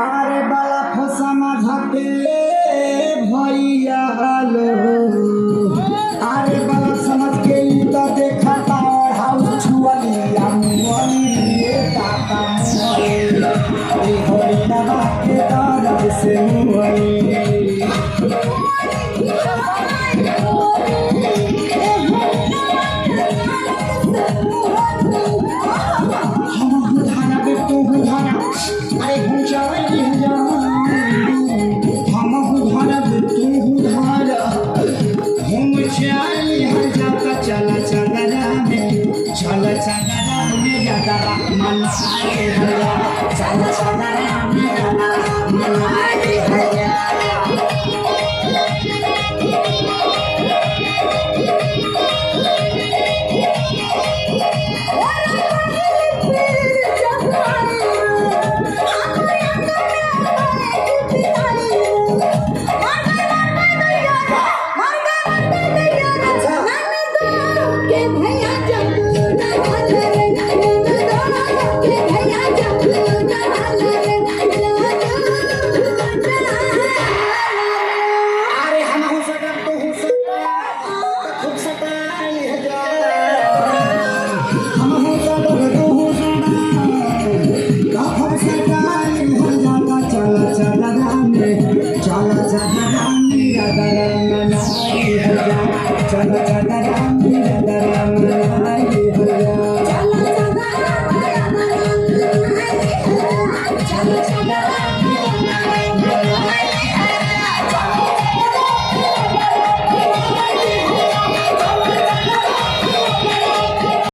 আরে বালা খোসা মাঝাতে भैया लो আরে বালা সমাজ के तो देखा पावर हाउस छुअली अमुअली ताता मोए ए होली ना के दर्द से मुअली चला चला में ज्यादा मन आए हया चला चला में मन आए हया चला चला